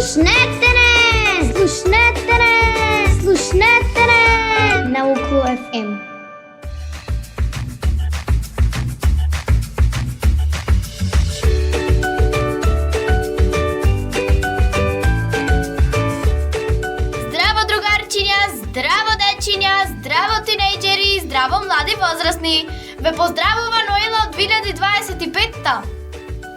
Слушнете не! Слушнете не! Слушнете не! На Укло FM. Здраво, другарчиња, здраво, дечиња, здраво, тинејџери, здраво, млади возрастни. Ве поздравува Ноела од 2025-та.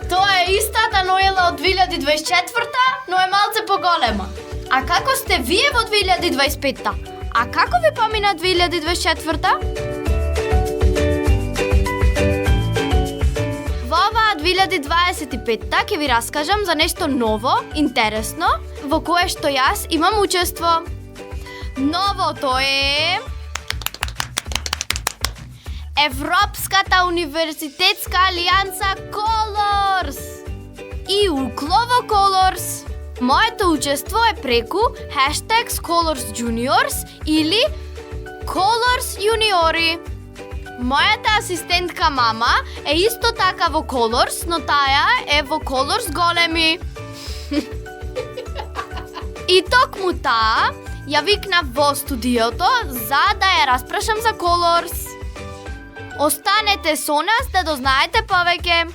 Тоа е истата Ноела од 2024-та, но е малце поголема. А како сте вие во 2025-та? А како ви помина 2024-та? Во оваа 2025-та ќе ви раскажам за нешто ново, интересно, во кое што јас имам учество. Новото е Европската универзитетска алијанса Colors и Уклово Colors. Моето учество е преку #Scholars или Colors Juniori. Мојата асистентка мама е исто така во Colors, но таа е во Colors големи. И токму таа ја викнав во студиото за да ја распрашам за Colors. Останете со нас да дознаете повеќе.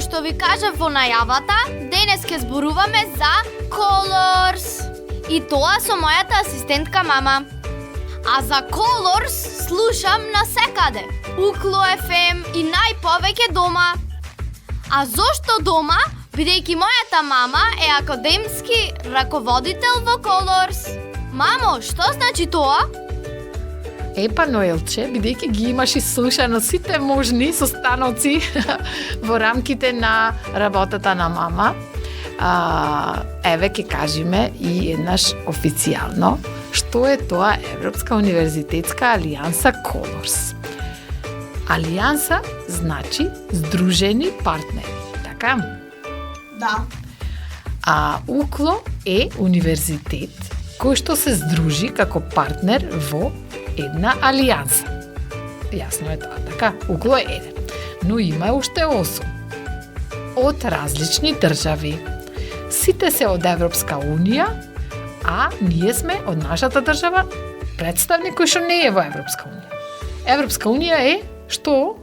Што ви кажав во најавата, денес ќе зборуваме за Colors. И тоа со мојата асистентка мама. А за Colors слушам насекаде. Укло FM и најповеќе дома. А зошто дома? Бидејќи мојата мама е академски раководител во Colors. Мамо, што значи тоа? Епа, Ноелче, бидејќи ги имаш ислушано сите можни состаноци во рамките на работата на мама, еве ќе кажеме и еднаш официјално што е тоа Европска универзитетска алијанса Colors. Алијанса значи здружени партнери, така? Да. А Укло е универзитет кој што се здружи како партнер во една алијанса. Јасно е тоа, така? Укло е еден. Но има уште 8. Од различни држави. Сите се од Европска Унија, а ние сме од нашата држава представник кој што не е во Европска Унија. Европска Унија е што?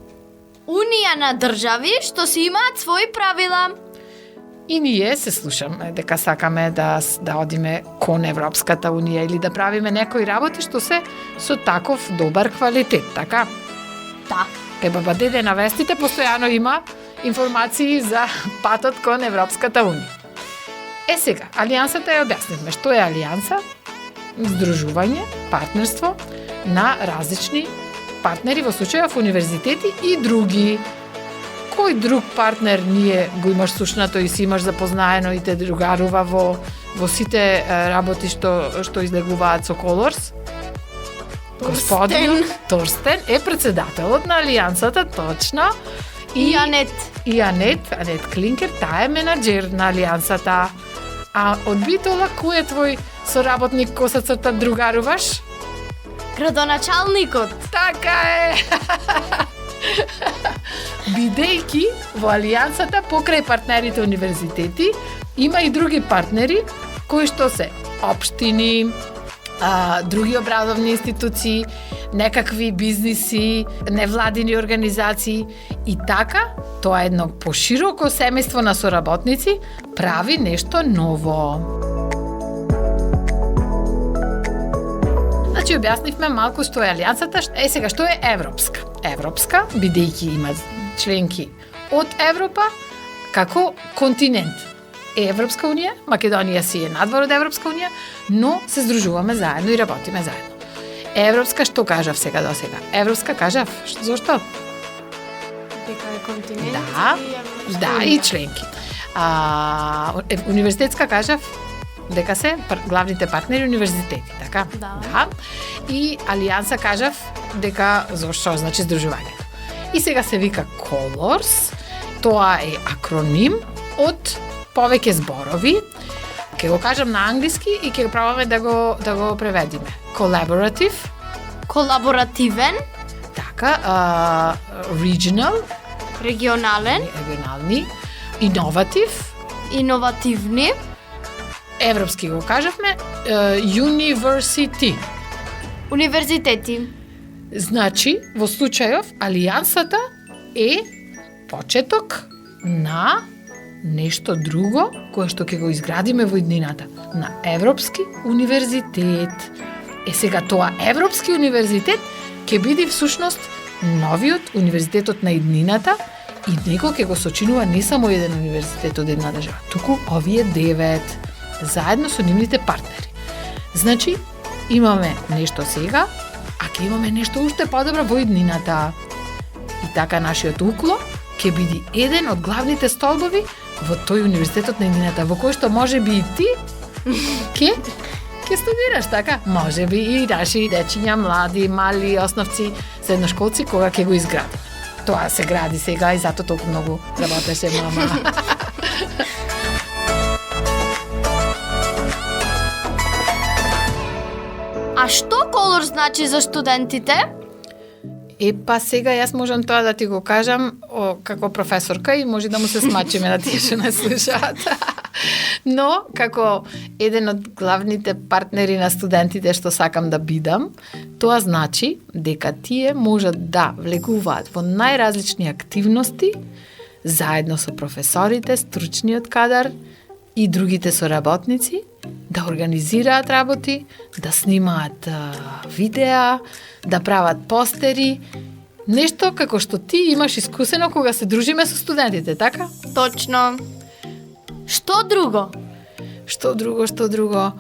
унија на држави што си имаат своји правила. И ние се слушаме дека сакаме да одиме кон Европската унија или да правиме некои работи што се со таков добар квалитет, така? Да. Кај баба деде на вестите постојано има информации за патот кон Европската унија. Сега, алијансата ја објаснивме. Што е алијанса? Здружување, партнерство на различни партнери, во случајов универзитети и други. Кој друг партнер ние го имаш сушнато и си имаш запознаено и те другарува во сите работи што излегуваат со Колорс? Господин Торстен е председателот на алијансата, точно. И Анет. И Анет Клинкер, таа е менаџер на алијансата. А од Битола, кој е твој соработник кој се црта другаруваш? Градоначалникот. Така е! Бидејќи во алијансата покрај партнерите универзитети има и други партнери кои што се општини, други образовни институции, некакви бизниси, невладини организации и така, тоа е едно пошироко семејство на соработници прави нешто ново. Значи, објаснивме малку што е алијансата. Сега, што е европска? Европска, бидејќи има членки од Европа, како континент. Европска унија, Македонија си е надвор од Европска унија, но се здружуваме заедно и работиме заедно. Европска, што кажав сега до сега? Европска кажав, зошто? Дека е континент и членки. Универзитетска кажав, дека се главните партнери универзитети, така? Да. И алијанса кажав дека зошто значи здружувањето. И сега се вика Colors, тоа е акроним од повеќе зборови. Ќе го кажам на англиски и ќе пробаме да го преведиме. Collaborative, колаборативен, така, regional, регионални, иновативни, европски го кажавме, university. универзитети. Значи, во случајов, алијансата е почеток на нешто друго, кое што ќе го изградиме во иднината. На Европски универзитет. Сега тоа Европски универзитет ќе биде всушност новиот универзитетот на иднината и него ќе го сочинува не само еден универзитет од една држава, туку овие 9, заедно со нивните партнери. Значи, имаме нешто сега, а ќе имаме нешто уште подобро во иднината. И така нашиот укло ќе биде еден од главните столбови во тој универзитетот на иднината, во кој што може би и ти ќе студираш, така? Може би и наши дечиња, млади, мали, основци, средношколци, кога ќе го изгради. Тоа се гради сега и затоа толку многу работеше мама. А што Colors значи за студентите? Па сега јас можам тоа да ти го кажам како професорка и може да му се смачиме на тие што не слушаат. Но, како еден од главните партнери на студентите што сакам да бидам, тоа значи дека тие можат да влегуваат во најразлични активности заедно со професорите, стручниот кадар и другите соработници, да организираат работи, да снимаат видеа, да прават постери, нешто како што ти имаш искусено кога се дружиме со студентите, така? Точно. Што друго? Што друго?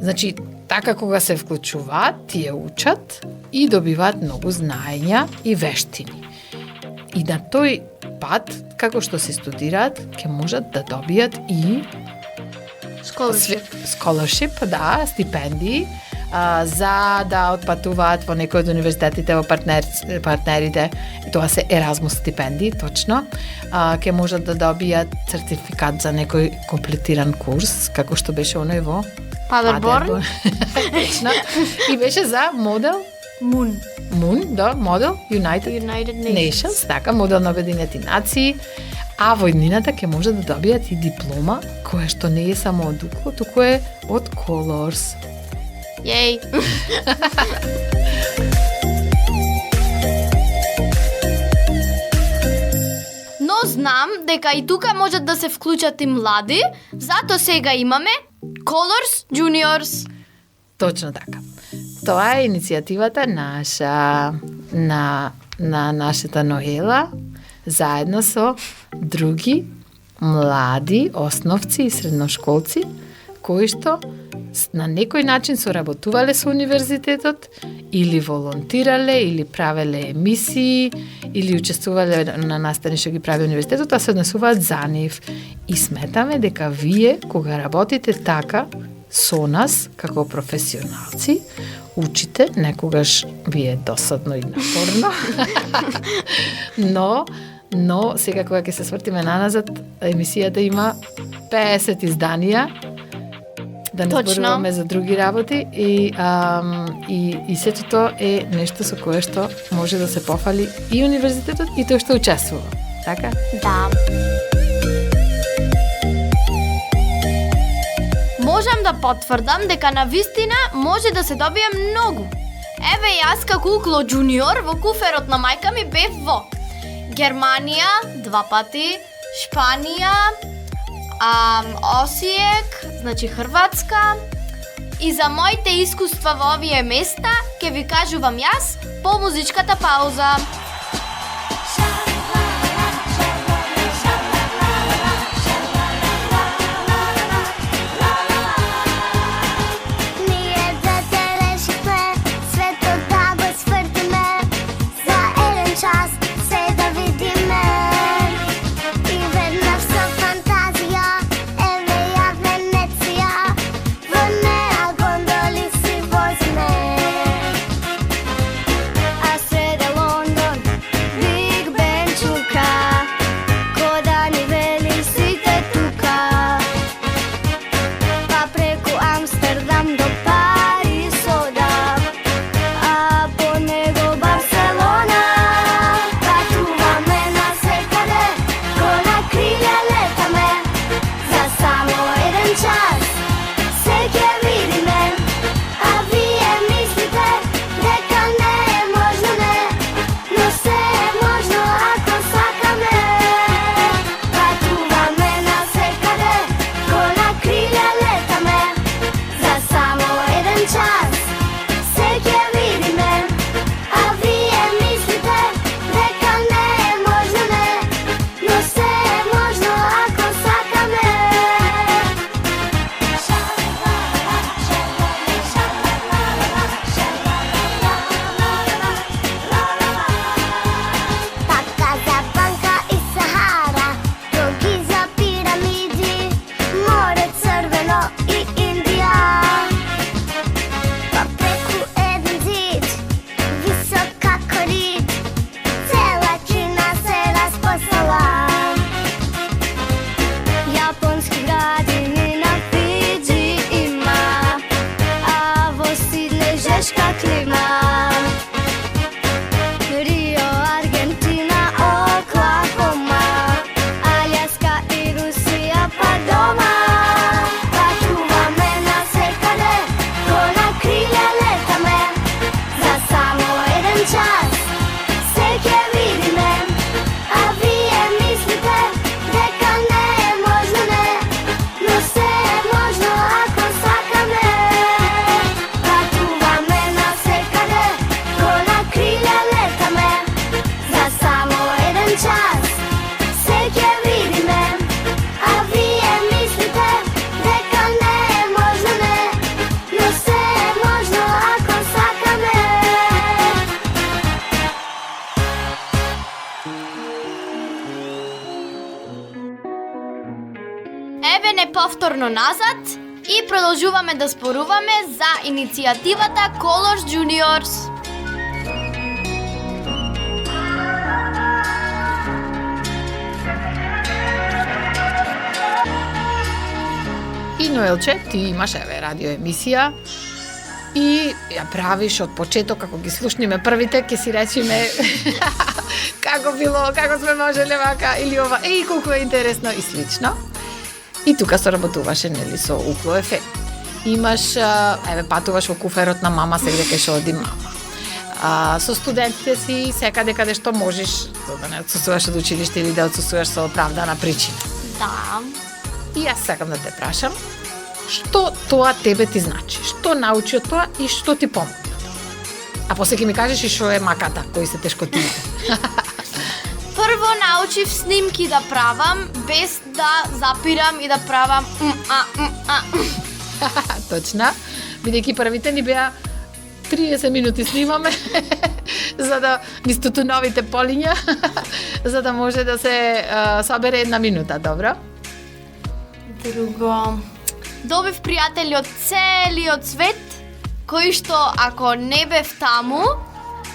Значи, така кога се вклучуваат, тие учат и добиваат многу знаења и вештини. И на тој пат, како што се студираат, ќе можат да добијат и scholarship, да, стипендии, за да отпатуваат во некој од универзитетите во партнерите, тоа се Erasmus стипендии, точно, ќе можат да добијат сертификат за некој комплетиран курс, како што беше оној во Падерборн. Точно. И беше за модел Moon, да, модел United Nations, така, модел на Обединети нации. А во иднината ќе може да добијат и диплома, која што не е само од укло, туку е од Colors. Јеј! знам дека и тука можат да се вклучат и млади, затоа сега имаме Colors Juniors. Точно така. Тоа е иницијативата наша на нашата Ноела, заедно со други млади основци и средношколци, кои што на некој начин соработувале со универзитетот или волонтирале, или правеле емисии, или учествувале на настани што ги прави универзитетот, а се однесуваат за нив. И сметаме дека вие, кога работите така со нас, како професионалци, учите, некогаш ви е досадно и напорно, но сега кога ќе се свртиме наназад, емисијата има 50 изданија, да не зборуваме за други работи и сето тоа е нешто со кое што може да се пофали и универзитетот и тој што учествува. Така? Да. Можам да потврдам дека на вистина може да се добие многу. Еве јас како Укло Junior во куферот на мајка ми бев во Германија 2 пати, Шпанија, Осиек, значи Хрватска. И за моите искуства во овие места ќе ви кажувам јас по музичката пауза. Еве не повторно назад и продолжуваме да споруваме за иницијативата Colors Juniors. И Ноелче, ти имаш еве радио емисија и ја правиш од почеток, како ги слушниме првите, ќе си речиме како било, како сме можеле вака или ова, колку е интересно и слично. И тука соработуваше, нели, со Укло FM. Имаш, еве, патуваш во куферот на мама, се дека ќе оди мама. со студентите си секаде каде што можеш, за да не отсуствуваш од училиште или да отсуствуваш со оправдана причина. Да. И јас сакам да те прашам, што тоа тебе ти значи? Што научи од тоа и што ти помогна? А после ќе ми кажеш и што е маката, кои се тешкотиите. Прво научив снимки да правам без да запирам и да правам Точно. Бидејќи првите ни беа 30 минути снимаме за да мистото новите полиња за да може да се собере 1 минута, добро? Друго, добив пријатели од целиот свет, кои што ако не бев таму,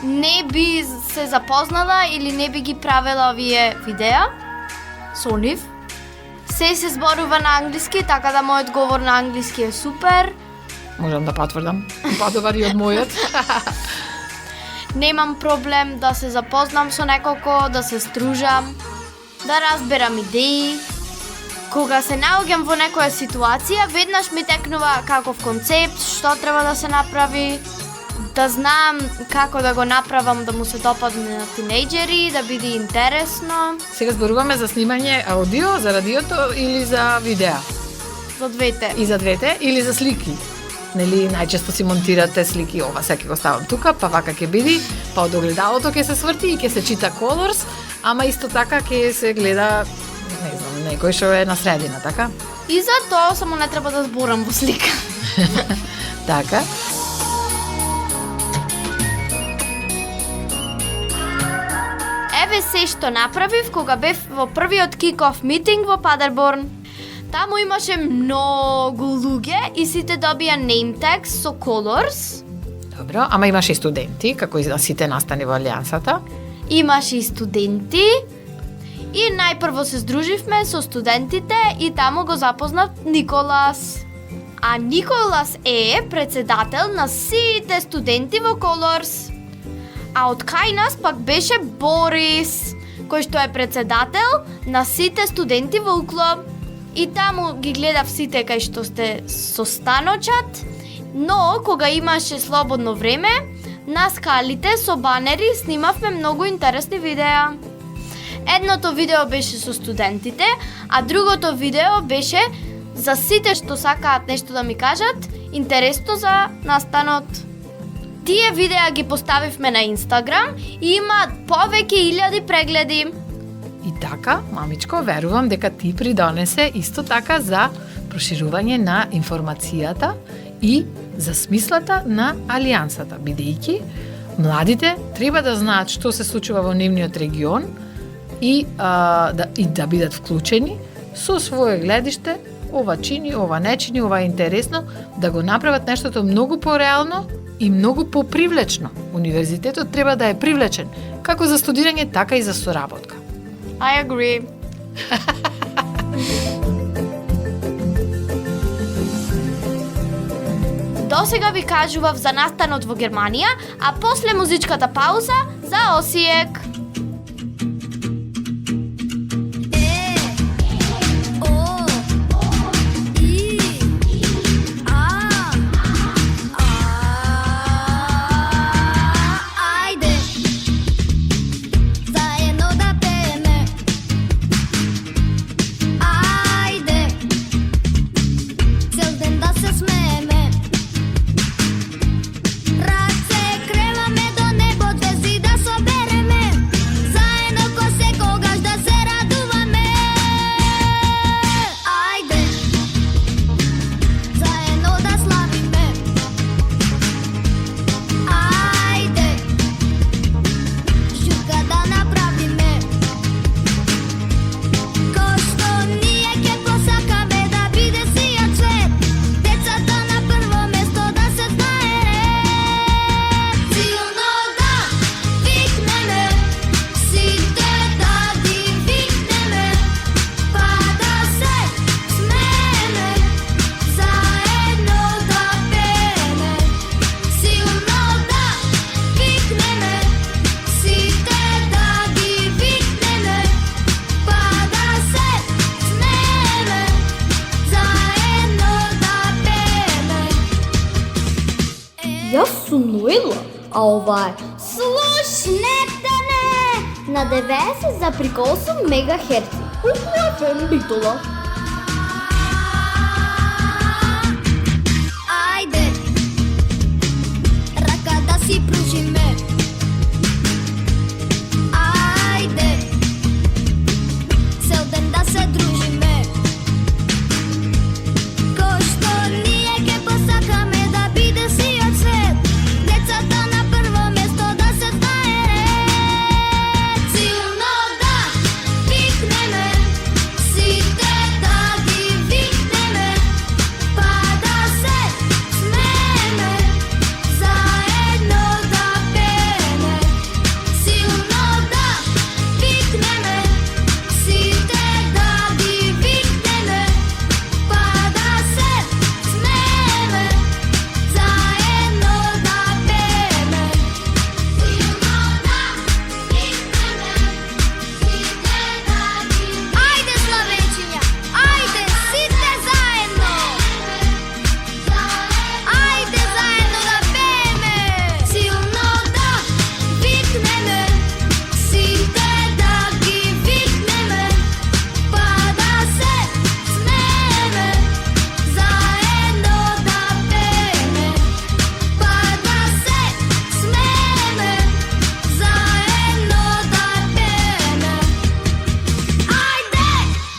не би се запознала или не би ги правела овие видеа со нив. Се зборува на англиски, така да мојот говор на англиски е супер. Можам да потврдам, подобар и од мојот. Немам проблем да се запознам со неколку, да се стружам, да разберам идеи. Кога се наоѓам во некоја ситуација, веднаш ми текнува каков концепт, што треба да се направи, да знам како да го направам да му се допадне на тинејџери, да биде интересно. Сега зборуваме за снимање аудио, за радиото или за видеа? За двете. И за двете или за слики? Нели најчесто си монтирате слики, ова сега го ставам тука, па вака ќе биде, па од огледалото ќе се сврти и ќе се чита Colors, ама исто така ќе се гледа, не знам, некој што е на средина, така? И за тоа само не треба да зборам во слика. Така. Еве се што направив кога бев во првиот kick-off митинг во Падерборн. Таму имаше многу луѓе и сите добија name tags со Colors. Добро, ама имаш и студенти, како и на сите настани во Алијансата. Имаше и студенти. И најпрво се здруживме со студентите и таму го запознав Николас. А Николас е председател на сите студенти во Colors. А од кај нас пак беше Борис, кој што е председател на сите студенти во Укло. И таму ги гледав сите кај што сте со станочат, но кога имаше слободно време, на скалите со банери снимавме многу интересни видеа. Едното видео беше со студентите, а другото видео беше за сите што сакаат нешто да ми кажат, интересно за настанот. Тие видеа ги поставивме на Инстаграм и имаат повеќе илјади прегледи. И така, мамичко, верувам дека ти придонесе исто така за проширување на информацијата и за смислата на Алијансата, бидејќи младите треба да знаат што се случува во нивниот регион и да бидат вклучени со свое гледиште, ова чини, ова не чини, ова е интересно, да го направат нештото многу пореално и многу попривлечно. Универзитетот треба да е привлечен, како за студирање, така и за соработка. I agree. Досега ви кажував за настанот во Германија, а после музичката пауза за Осијек. Јас сум Ноела, а ова е Слушнете не на 90,8 МГц. Укло FM Битола. Ajde, raka da si pružime. Ajde, cel den da se družime. Ko što nije ke posakame da bide si od svet. Decata na prvo mjesto da se daje red. Silno da vikneme, site da gi vikneme. Pa da se smeme, zajedno da peme. Silno da vikneme, site da gi vikneme. Pa da se smeme, zajedno da peme. Silno da vikneme, site da gi. Ajde Slovenčinja, ajde site zajedno. Ajde zajedno da peme. Silno da vikneme, site da gi vikneme. Pa da se smeme, zajedno da peme. Pa da se smeme, zajedno da peme. Ajde!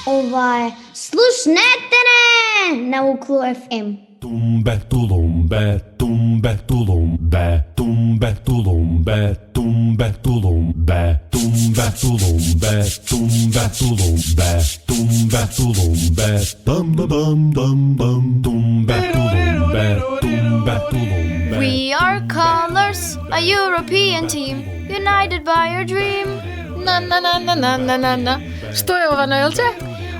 Ова е Слушнете не на Укло FM. Tumbe tulumbe, tumbe tulumbe, tumbe tulumbe, tumbe tulumbe, tumbe tulumbe, tumbe tulumbe, tumbe tulumbe, bum ba bum bum bum, tumbe tulumbe, tumbe tulumbe. We are Colors, a European team, united by our dream. На. Што е ова, Ноелче?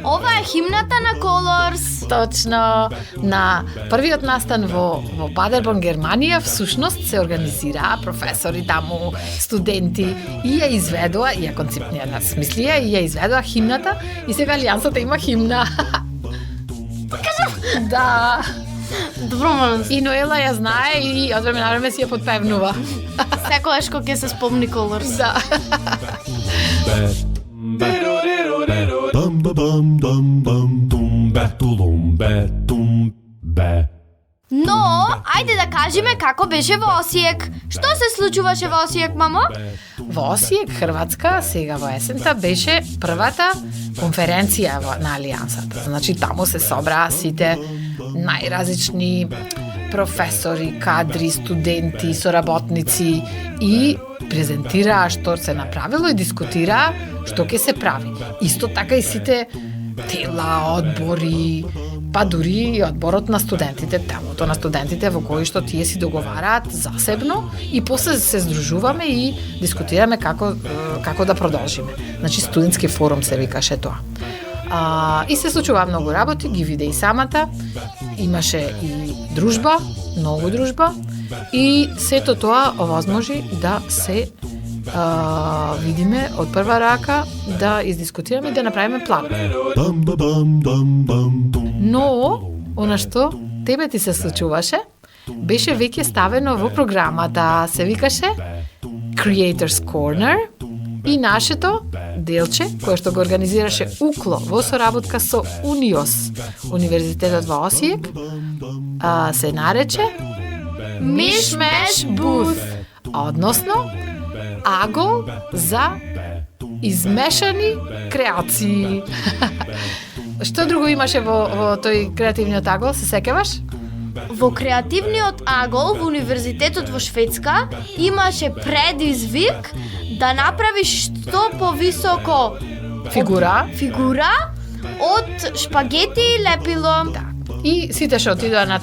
Ова е химната на Colors. Точно. На првиот настан во Падерборн, Германија, всушност се организираа професори таму, студенти и ја изведоа, и ја концептнија смислија, и ја изведоа химната, и сега Алијансата има химна. Да. Добро ме И Ноела ја знае и од време на време си ја подпевнува. секогаш кога ќе се спомни Colors. Да. Bum ba bum bum bum, tumbe tulumbe, tumbe. Но, ајде да кажеме како беше во Осијек. Што се случуваше во Осијек, мамо? Во Осијек, Хрватска, сега во есента, беше првата конференција на Алијансата. Значи, таму се собраа сите најразлични професори, кадри, студенти, соработници и презентираа што се направило и дискутираа што ќе се прави. Исто така и сите тела, одбори, па дури и одборот на студентите, темото на студентите во кои што тие си договараат засебно и после се здружуваме и дискутираме како да продолжиме. Значи студентски форум се викаше тоа. И се случува многу работи, ги виде и самата. Имаше и дружба, многу дружба и сето тоа овозможи да се видиме од прва рака, да издискутираме и да направиме план. Bum ba bum bum bum, tum. Но, она што тебе ти се случуваше, беше веќе ставено во програмата, се викаше Creators Corner и нашето делче, кое што го организираше Укло во соработка со Униос, Универзитетот во Осијек, се нарече Мишмеш Буth, односно агол за измешани креации. Што друго имаше во тој креативниот агол, се сеќаваш? Во креативниот агол во Универзитетот во Шведска имаше предизвик да направиш што повисоко Фигура. од шпагети и лепило. И сите што отидоа на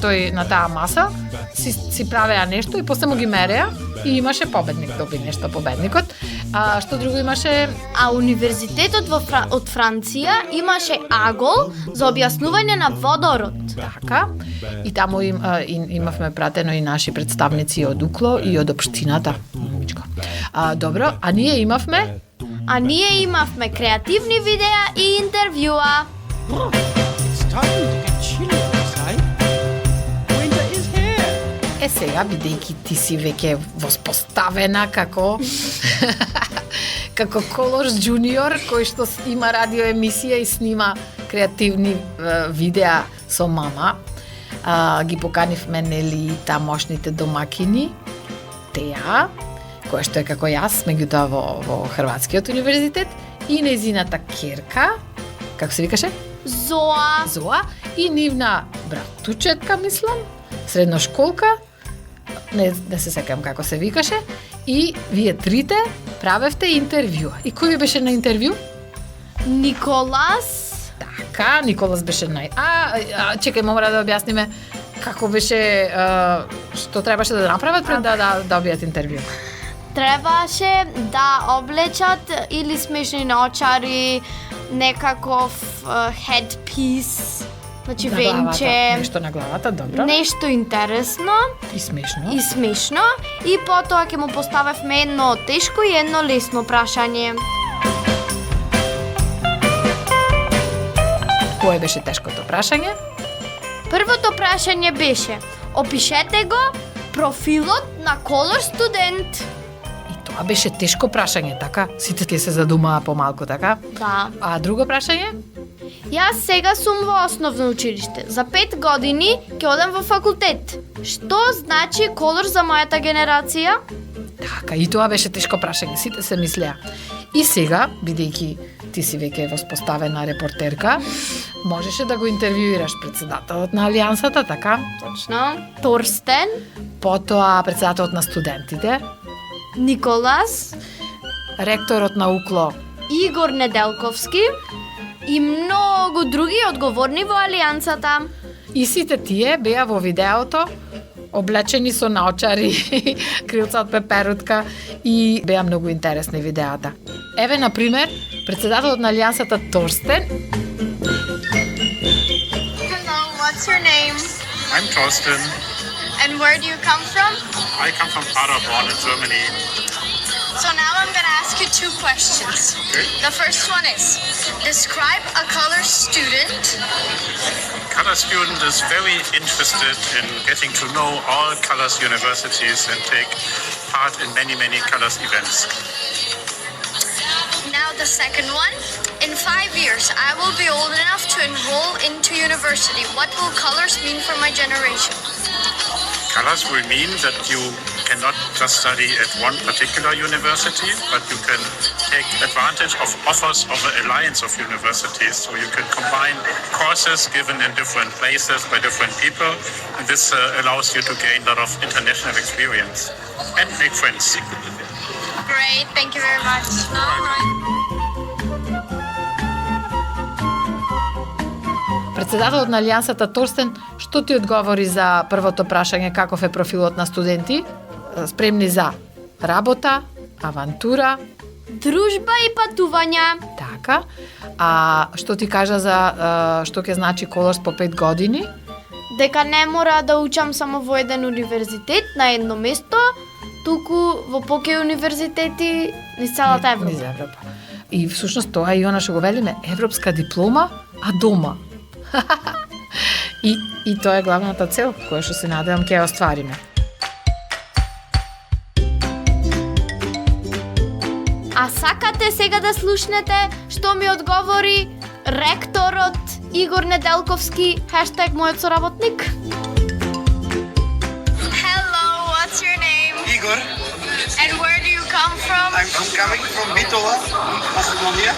таа маса, си правеа нешто и после му ги мереа и имаше победник, доби нешто победникот. Што друго имаше? А Универзитетот од Франција имаше агол за објаснување на водород. Така. И таму имавме пратено и наши представници од Укло и од општината. Добро, а ние имавме креативни видеа и интервјуа. It's starting to get chilly outside. Winter is here. сега, бидејќи ти си веќе воспоставена како како Colors Junior, кој што има радио емисија и снима креативни видеа со мама, ги поканивме нели тамошните домакини, Теа, која што е како јас, меѓутоа во Хрватскиот универзитет, и нејзината керка, како се викаше? Зоа. И нивна братучетка, мислам, средношколка, не се секам како се викаше, и вие трите правевте интервју. И кој ви беше на интервју? Николас. Така, Николас беше чекај, мора да објасниме како беше, што требаше да направат пред да добијат интервју. Требаше да облечат или смешни наочари, некаков headpiece, значи На венче, главата, нешто на главата, добро. нешто интересно И смешно. и смешно. И потоа ќе му поставевме едно тешко и едно лесно прашање. Кое беше тешкото прашање? Првото прашање беше: опишете го профилот на Color студент. И тоа беше тешко прашање, така? Сите ќе се задумаа помалку, така? Да. А друго прашање? Јас сега сум во основно училиште. За 5 години ќе одам во факултет. Што значи Color за мојата генерација? Така, и тоа беше тешко прашање, сите се мислеа. И сега, бидејќи ти си веќе воспоставена репортерка, можеше да го интервјуираш председателот на Алијансата, така? Точно. Торстен, Потоа председателот на студентите, Николас, ректорот на УКЛО, Игор Неделковски и многу други одговорни во Алијансата. и сите тие беа во видеото облечени со наочари, крилца од пеперутка и беа многу интересни видеата. Еве, например, председателот на Алијансата Торстен. Hello, what's your name? I'm Torsten. And where do you come from? I come from Paderborn in Germany. So now I'm going to ask you two questions. Okay. The first one is, describe a color student. Color student is very interested in getting to know all colors universities and take part in many, many colors events. Now the second one, in 5 years, I will be old enough to enroll into university. What will colors mean for my generation? Colors will mean that you cannot just study at one particular university, but you can take advantage of offers of an alliance of universities. So you can combine courses given in different places by different people, and this allows you to gain a lot of international experience and make friends. Great, thank you very much. Председателот на Алијансата Торстен, што ти одговори за првото прашање каков е профилот на студенти? Спремни за работа, авантура, Дружба и патувања. така. А што ти кажа за што ќе значи Colors по 5 години? Дека не мора да учам само во еден универзитет на едно место, туку во покеј универзитети низ целата Европа. Низ Европа. И всушност тоа е и она што го велиме, европска диплома, а дома. и тоа е главната цел која што се надевам ќе ја оствариме. А сакате сега да слушнете што ми одговори ректорот Игор Неделковски, хаштаг мојот соработник? Hello, what's your name? Igor, And where do you come from? I'm coming from Bitola, Macedonia.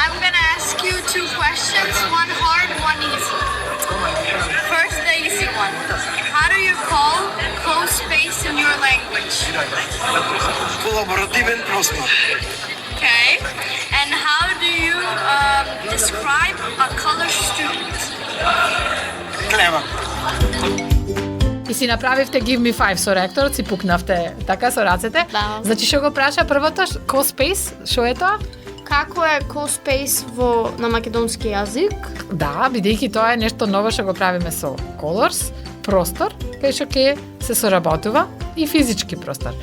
I'm gonna ask you two questions, one hard, one easy. First, the easy one. How do you call closed space in your language? Колаборативен простор. Okay. And how do you describe a color student? Клева. И си направивте Give Me 5 со ректорот, си пукнавте така со рацете. Да. Значи што го праша првото, co-space, што е тоа? Како е co-space на македонски јазик? Да, бидејќи тоа е нешто ново што го правиме со Colors, простор, кај што ќе се соработува и физички простор.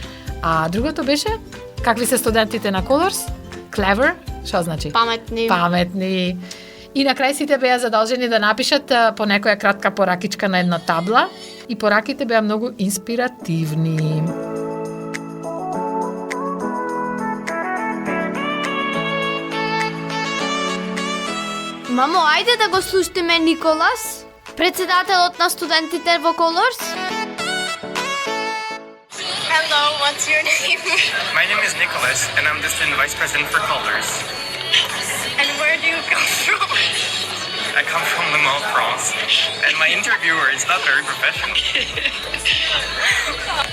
А другото беше, какви се студентите на Colors? Clever, што значи? Паметни. Паметни. И на крај сите беа задолжени да напишат по некоја кратка поракичка на една табла И пораките беа многу инспиративни. Мамо, ајде да го слушнеме Николас, председателот на студентите во Colors. Hello, what's your name? My name is Nicholas, and I'm the student vice president for Colors. And where do you come from? I come from Le Mans, France, and my interviewer is not very professional.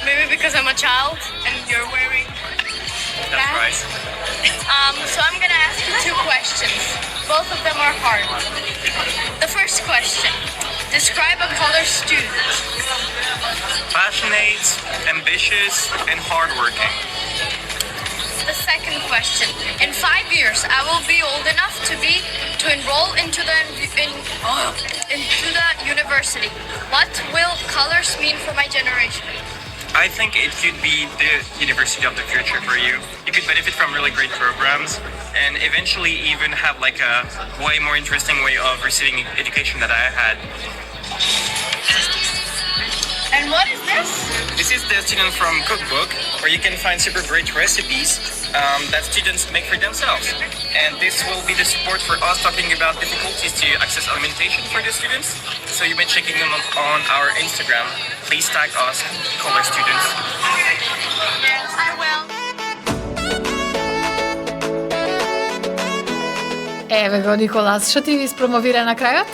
Maybe because I'm a child and you're wearing That's that? right. So I'm gonna ask you two questions. Both of them are hard. The first question. Describe a color student. Passionate, ambitious, and hardworking. The second question. In 5 years, I will be old enough to enroll into the university. What will colors mean for my generation? I think it could be the university of the future for you. You could benefit from really great programs and eventually even have like a way more interesting way of receiving education that I had. And what is this? This is the Student from Cookbook, where you can find super great recipes that students make for themselves. And this will be the support for us talking about difficulties to access alimentation for the students. So you may checking them on our Instagram. Please tag us, Color Students. Yes, I will. Еве го, Николас, што ти ви спромовира на крајот?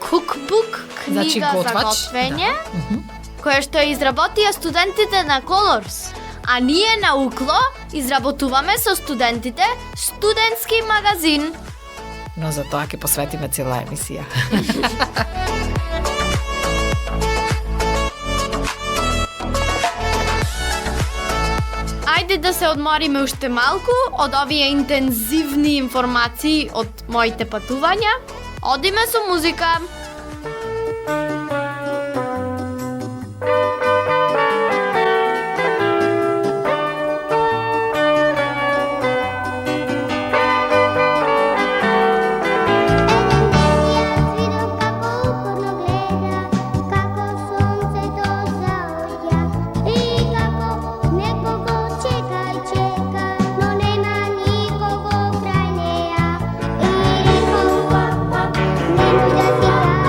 Cookbook, Значи книга за готвач, готвење, која што ја изработија студентите на Colors. А ние на Укло изработуваме со студентите студентски магазин. Но за тоа ќе посветиме цела емисија. Ајде да се одмориме уште малку од овие интензивни информации од моите патувања. Одиме со музика. Nenuda si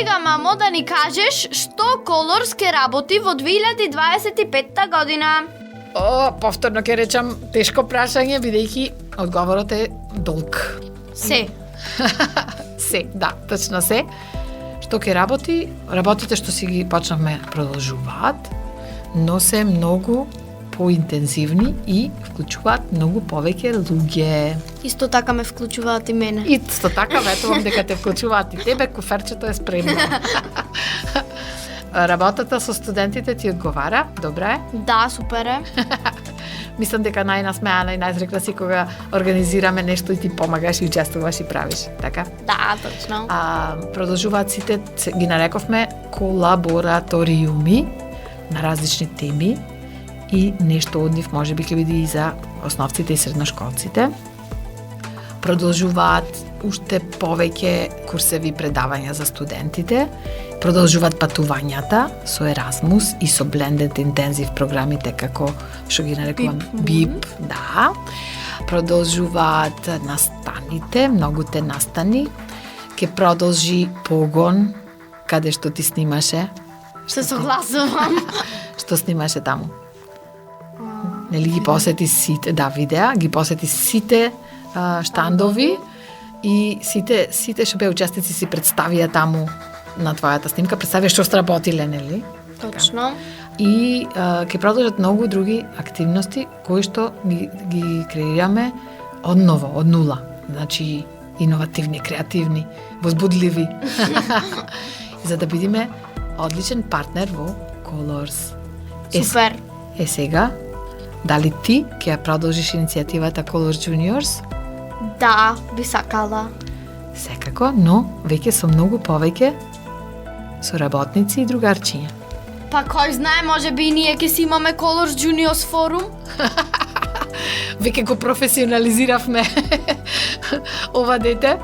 сега, мамо, да ни кажеш што Colors ке работи во 2025 година. Повторно ќе речам тешко прашање, бидејќи одговорот е долг. Се. Се, да, точно се. Што ќе работи? Работите што си ги почнавме продолжуваат, но се многу поинтензивни и вклучуваат многу повеќе луѓе. Исто така ме вклучуваат и мене. Исто така ветувам дека те вклучуваат и тебе, куферчето е спремно. Работата со студентите ти одговара? Добра е? Да, супер е. Мислам дека најнасмеана и најзрекла си кога организираме нешто и ти помагаш и учествуваш и правиш, така? Да, точно. Продолжуваат сите, ги нарековме, колабораториуми на различни теми и нешто од нив може би ќе биде и за основците и средношколците. Продолжуваат уште повеќе курсеви предавања за студентите, продолжуваат патувањата со Еразмус и со Blended Intensive програмите како што ги нарекувам БИП, да. Продолжуваат настаните, многуте настани. Ке продолжи погон каде што ти снимаше. Се согласувам. Што снимаше таму? Нели ги посети сите, да, видеа, ги посети сите штандови и сите што беа учесници си представија таму на твојата снимка, представија што сработиле, нели? Точно. И ќе продолжат многу други активности кои што ги креираме одново, од нула. Значи, иновативни, креативни, возбудливи. За да бидеме одличен партнер во Colors. Супер. Сега, дали ти ќе ја продолжиш иницијативата Colors Juniors? Да, би сакала. Секако, но веќе со многу повеќе соработници и другарчиња. Па кој знае, може би и ние ќе си имаме Colors Juniors форум. Веќе го професионализиравме ова дете,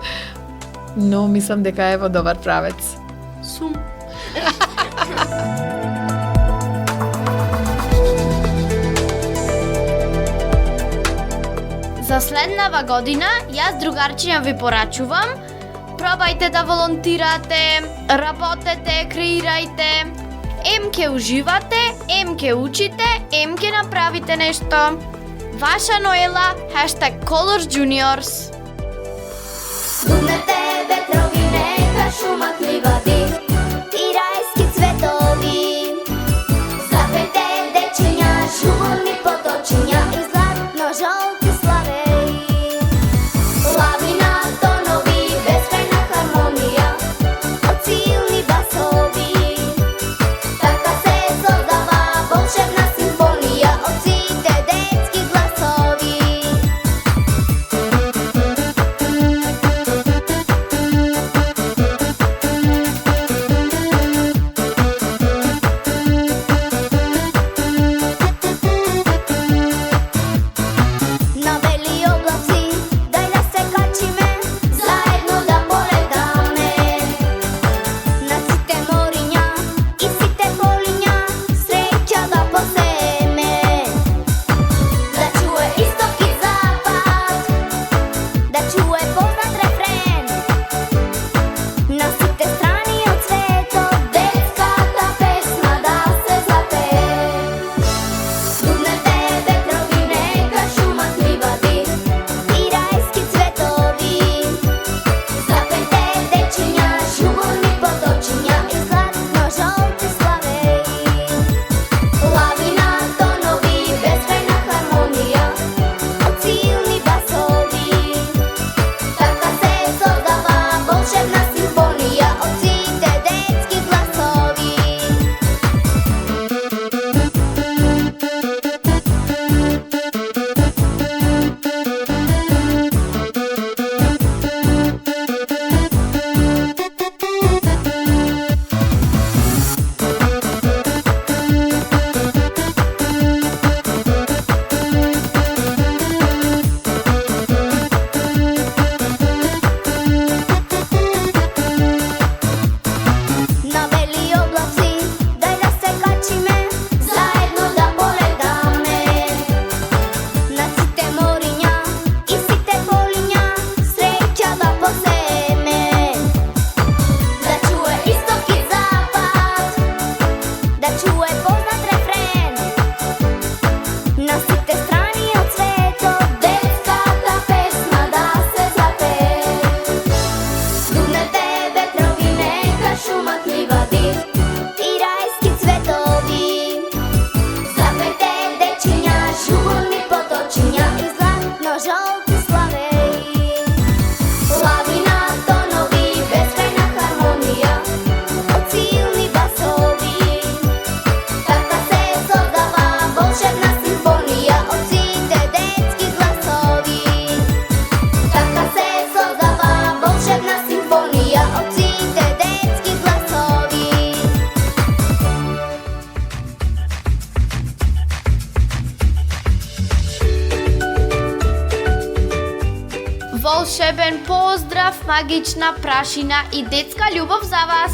но мислам дека е во добар правец. Сум. За следнава година, јас другарчиња ви порачувам, пробајте да волонтирате, работете, креирајте. Ем ке уживате, ем ке учите, ем ке направите нешто. Ваша Ноела, #Colors Juniors. Духнете ветрови, нека шумат ливади и райски цветови. Запете дечиња, шумни поточиња и златно жолти славеи. Лавина тонови, безкрајна хармонија од силни басови. Така се создава волшебна симфонија од сите детски гласови. волшебен поздрав, магична прашина и детска љубов за вас.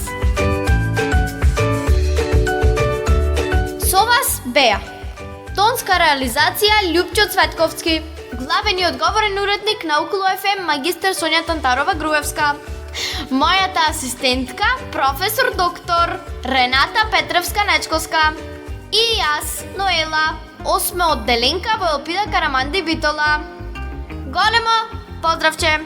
Со вас беа тонска реализација Љупчо Цветковски, главен и одговорен уредник на Укло ФМ магистер Сонја Тантарова Груевска. Мојата асистентка, професор доктор Рената Петревска Нечковска. И јас, Ноела, 8 одделенка во Елпида Караманди Битола. Големо поздравче!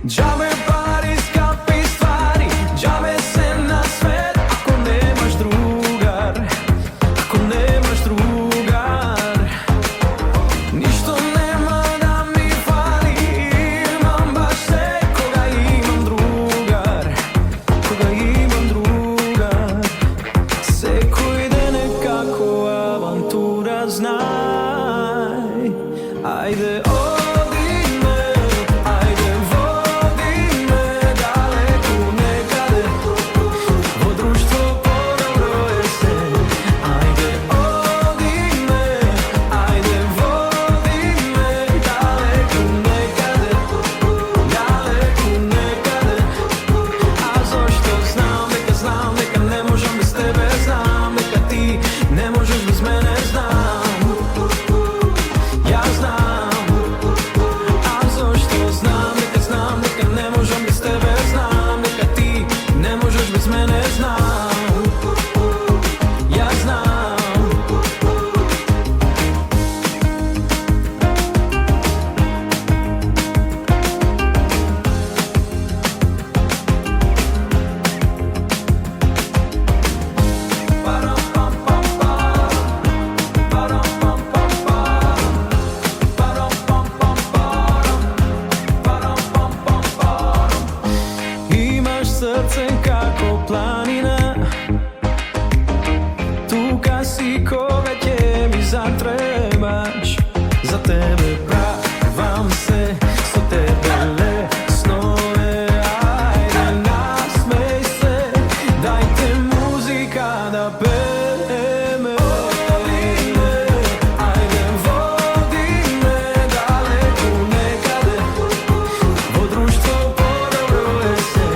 Džabe pari, skapi stvari, džabe se na svet ako nemaš drugar, ako nemaš drugar. Ništo nema da mi fali, imam baš sve koga imam drugar, koga imam drugar. Sve ko ide nekako avantura znaj, ajde srce kako planina, tu kad si koga će mi zatrebaš, za tebe pravam se, so tebe le snove, ajde nasmej se, dajte muzika da peve me. Ajde vodi me daleko nekade, vo društvo podobro je se.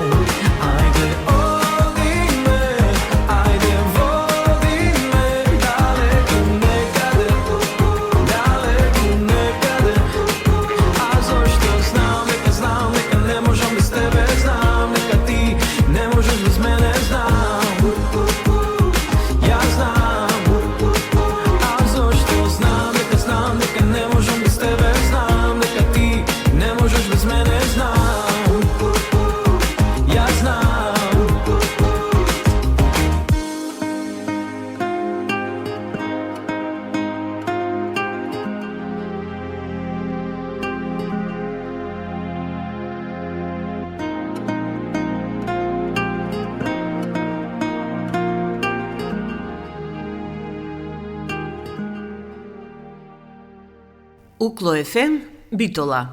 Укло ФМ, Битола,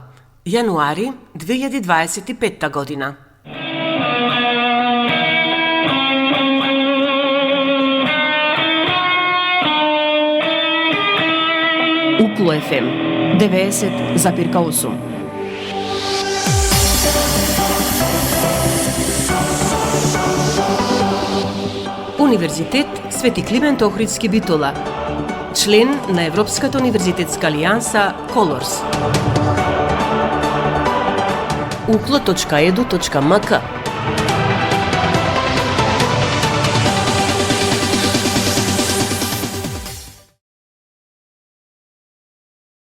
јануари 2025 година. Укло ФМ 90,8. Универзитет Свети Климент Охридски Битола, член на Европската универзитетска алијанса Colors. uklo.edu.mk